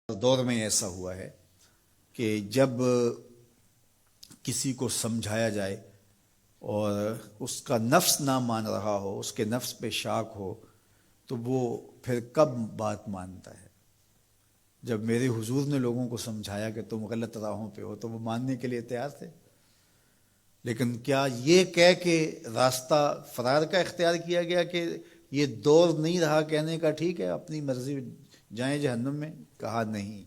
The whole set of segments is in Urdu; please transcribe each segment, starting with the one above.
دور میں ایسا ہوا ہے کہ جب کسی کو سمجھایا جائے اور اس کا نفس نہ مان رہا ہو، اس کے نفس پہ شاک ہو، تو وہ پھر کب بات مانتا ہے؟ جب میرے حضور نے لوگوں کو سمجھایا کہ تم غلط راہوں پہ ہو تو وہ ماننے کے لیے تیار تھے، لیکن کیا یہ کہہ کے راستہ فرار کا اختیار کیا گیا کہ یہ دور نہیں رہا کہنے کا، ٹھیک ہے اپنی مرضی جائیں جہنم میں؟ کہا نہیں،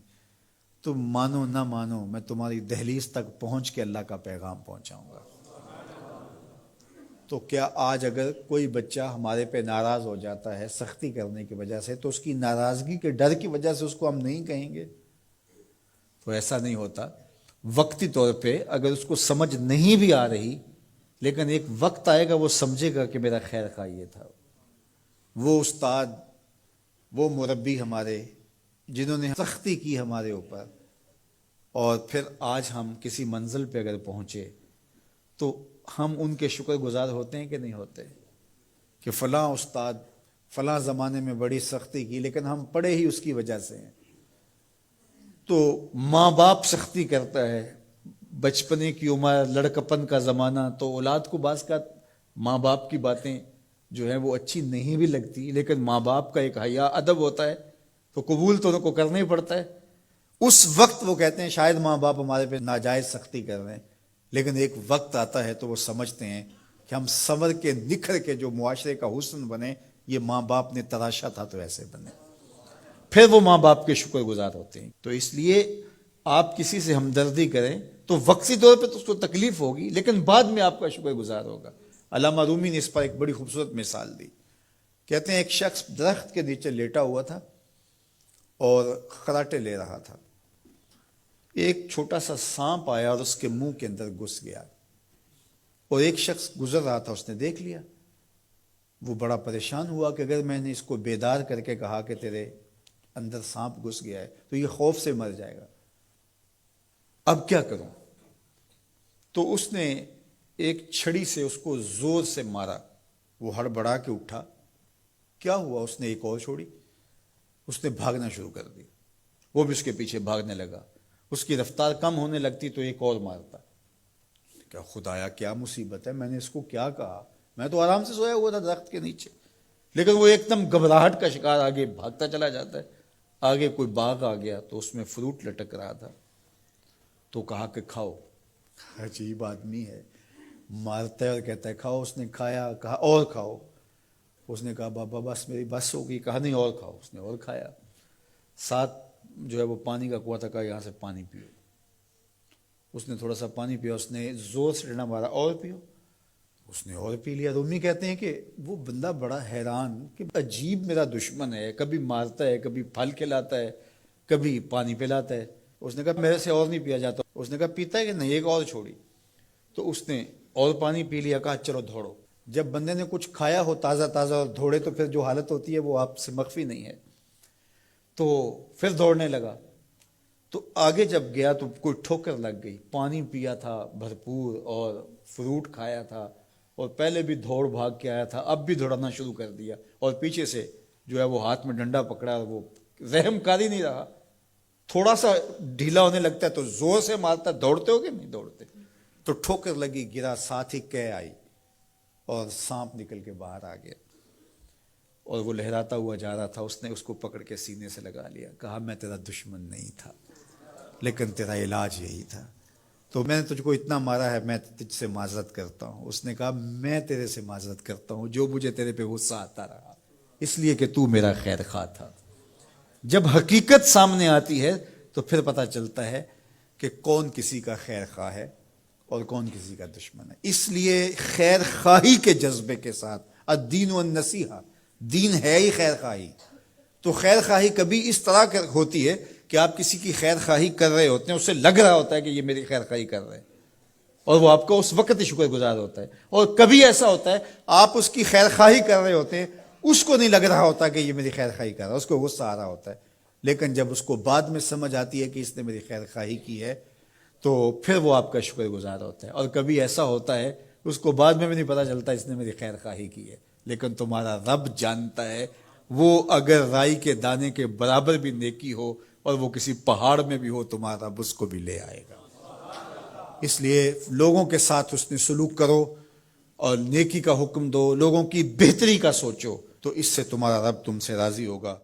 تم مانو نہ مانو، میں تمہاری دہلیز تک پہنچ کے اللہ کا پیغام پہنچاؤں گا۔ تو کیا آج اگر کوئی بچہ ہمارے پہ ناراض ہو جاتا ہے سختی کرنے کی وجہ سے، تو اس کی ناراضگی کے ڈر کی وجہ سے اس کو ہم نہیں کہیں گے؟ تو ایسا نہیں ہوتا۔ وقتی طور پہ اگر اس کو سمجھ نہیں بھی آ رہی، لیکن ایک وقت آئے گا وہ سمجھے گا کہ میرا خیر خواہ یہ تھا۔ وہ استاد، وہ مربی ہمارے جنہوں نے سختی کی ہمارے اوپر، اور پھر آج ہم کسی منزل پہ اگر پہنچے تو ہم ان کے شکر گزار ہوتے ہیں کہ نہیں ہوتے؟ کہ فلاں استاد فلاں زمانے میں بڑی سختی کی، لیکن ہم پڑھے ہی اس کی وجہ سے ہیں۔ تو ماں باپ سختی کرتا ہے، بچپنے کی عمر، لڑکپن کا زمانہ، تو اولاد کو بعض کا ماں باپ کی باتیں جو ہیں وہ اچھی نہیں بھی لگتی، لیکن ماں باپ کا ایک حیا ادب ہوتا ہے تو قبول تو ان کو کرنا ہی پڑتا ہے۔ اس وقت وہ کہتے ہیں شاید ماں باپ ہمارے پہ ناجائز سختی کر رہے ہیں، لیکن ایک وقت آتا ہے تو وہ سمجھتے ہیں کہ ہم سنور کے نکھر کے جو معاشرے کا حسن بنے، یہ ماں باپ نے تراشا تھا تو ایسے بنے، پھر وہ ماں باپ کے شکر گزار ہوتے ہیں۔ تو اس لیے آپ کسی سے ہمدردی کریں تو وقتی طور پہ تو اس کو تکلیف ہوگی، لیکن بعد میں آپ کا شکر گزار ہوگا۔ علامہ رومی نے اس پر ایک بڑی خوبصورت مثال دی۔ کہتے ہیں ایک شخص درخت کے نیچے لیٹا ہوا تھا اور خراٹے لے رہا تھا۔ ایک چھوٹا سا سانپ آیا اور اس کے منہ کے اندر گھس گیا، اور ایک شخص گزر رہا تھا، اس نے دیکھ لیا۔ وہ بڑا پریشان ہوا کہ اگر میں نے اس کو بیدار کر کے کہا کہ تیرے اندر سانپ گھس گیا ہے تو یہ خوف سے مر جائے گا، اب کیا کروں؟ تو اس نے ایک چھڑی سے اس کو زور سے مارا، وہ ہڑبڑا کے اٹھا۔ کیا ہوا؟ اس نے ایک اور چھوڑی، اس نے بھاگنا شروع کر دی، وہ بھی اس کے پیچھے بھاگنے لگا۔ اس کی رفتار کم ہونے لگتی تو ایک اور مارتا۔ کیا خدایا کیا مصیبت ہے، میں نے اس کو کیا کہا؟ میں تو آرام سے سویا ہوا تھا درخت کے نیچے، لیکن وہ ایک دم گھبراہٹ کا شکار آگے بھاگتا چلا جاتا ہے۔ آگے کوئی باغ آ گیا تو اس میں فروٹ لٹک رہا تھا، تو کہا کہ کھاؤ۔ عجیب آدمی ہے، مارتا ہے اور کہتا ہے کھاؤ۔ اس نے کھایا، کہا اور کھاؤ۔ اس نے کہا بابا بس میری بس ہو گئی، کہا نہیں اور کھاؤ۔ اس نے اور کھایا۔ ساتھ جو ہے وہ پانی کا کنواں تھا، کہا یہاں سے پانی پیو۔ اس نے تھوڑا سا پانی پیا، اس نے زور سے ڈنڈا مارا، اور پیو۔ اس نے اور پی لیا۔ رومی کہتے ہیں کہ وہ بندہ بڑا حیران کہ عجیب میرا دشمن ہے، کبھی مارتا ہے، کبھی پھل کھلاتا ہے، کبھی پانی پلاتا ہے۔ اس نے کہا میرے سے اور نہیں پیا جاتا۔ اس نے کہا پیتا ہے کہ نہیں، ایک اور چھوڑی۔ تو اس نے اور پانی پی لیا، کہا چلو دوڑو۔ جب بندے نے کچھ کھایا ہو تازہ تازہ اور دوڑے تو پھر جو حالت ہوتی ہے وہ آپ سے مخفی نہیں ہے۔ تو پھر دوڑنے لگا، تو آگے جب گیا تو کوئی ٹھوکر لگ گئی۔ پانی پیا تھا بھرپور اور فروٹ کھایا تھا، اور پہلے بھی دوڑ بھاگ کے آیا تھا، اب بھی دوڑنا شروع کر دیا، اور پیچھے سے جو ہے وہ ہاتھ میں ڈنڈا پکڑا، اور وہ رحم کاری نہیں رہا۔ تھوڑا سا ڈھیلا ہونے لگتا ہے تو زور سے مارتا۔ دوڑتے ہو کہ نہیں دوڑتے؟ تو ٹھوکر لگی، گرا، ساتھ ہی کہہ آئی اور سانپ نکل کے باہر آ گیا، اور وہ لہراتا ہوا جا رہا تھا۔ اس نے اس کو پکڑ کے سینے سے لگا لیا، کہا میں تیرا دشمن نہیں تھا، لیکن تیرا علاج یہی تھا، تو میں نے تجھ کو اتنا مارا ہے، میں تجھ سے معذرت کرتا ہوں۔ اس نے کہا میں تیرے سے معذرت کرتا ہوں جو مجھے تیرے پہ غصہ آتا رہا، اس لیے کہ تو میرا خیر خواہ تھا۔ جب حقیقت سامنے آتی ہے تو پھر پتہ چلتا ہے کہ کون کسی کا خیر خواہ ہے اور کون کسی کا دشمن ہے۔ اس لیے خیر خواہی کے جذبے کے ساتھ، الدین والنصیحہ، دین ہے ہی خیر خواہی۔ تو خیر خواہی کبھی اس طرح ہوتی ہے کہ آپ کسی کی خیر خواہی کر رہے ہوتے ہیں، اسے لگ رہا ہوتا ہے کہ یہ میری خیر خواہی کر رہے ہیں، اور وہ آپ کو اس وقت ہی شکر گزار ہوتا ہے۔ اور کبھی ایسا ہوتا ہے آپ اس کی خیر خواہی کر رہے ہوتے ہیں، اس کو نہیں لگ رہا ہوتا کہ یہ میری خیر خواہی کر رہا ہے، اس کو غصہ آ رہا ہوتا ہے، لیکن جب اس کو بعد میں سمجھ آتی ہے کہ اس نے میری خیر خواہی کی ہے تو پھر وہ آپ کا شکر گزار ہوتا ہے۔ اور کبھی ایسا ہوتا ہے اس کو بعد میں بھی نہیں پتہ چلتا اس نے میری خیر خواہی کی ہے، لیکن تمہارا رب جانتا ہے، وہ اگر رائی کے دانے کے برابر بھی نیکی ہو اور وہ کسی پہاڑ میں بھی ہو تمہارا رب اس کو بھی لے آئے گا۔ اس لیے لوگوں کے ساتھ حسن سلوک کرو اور نیکی کا حکم دو، لوگوں کی بہتری کا سوچو، تو اس سے تمہارا رب تم سے راضی ہوگا۔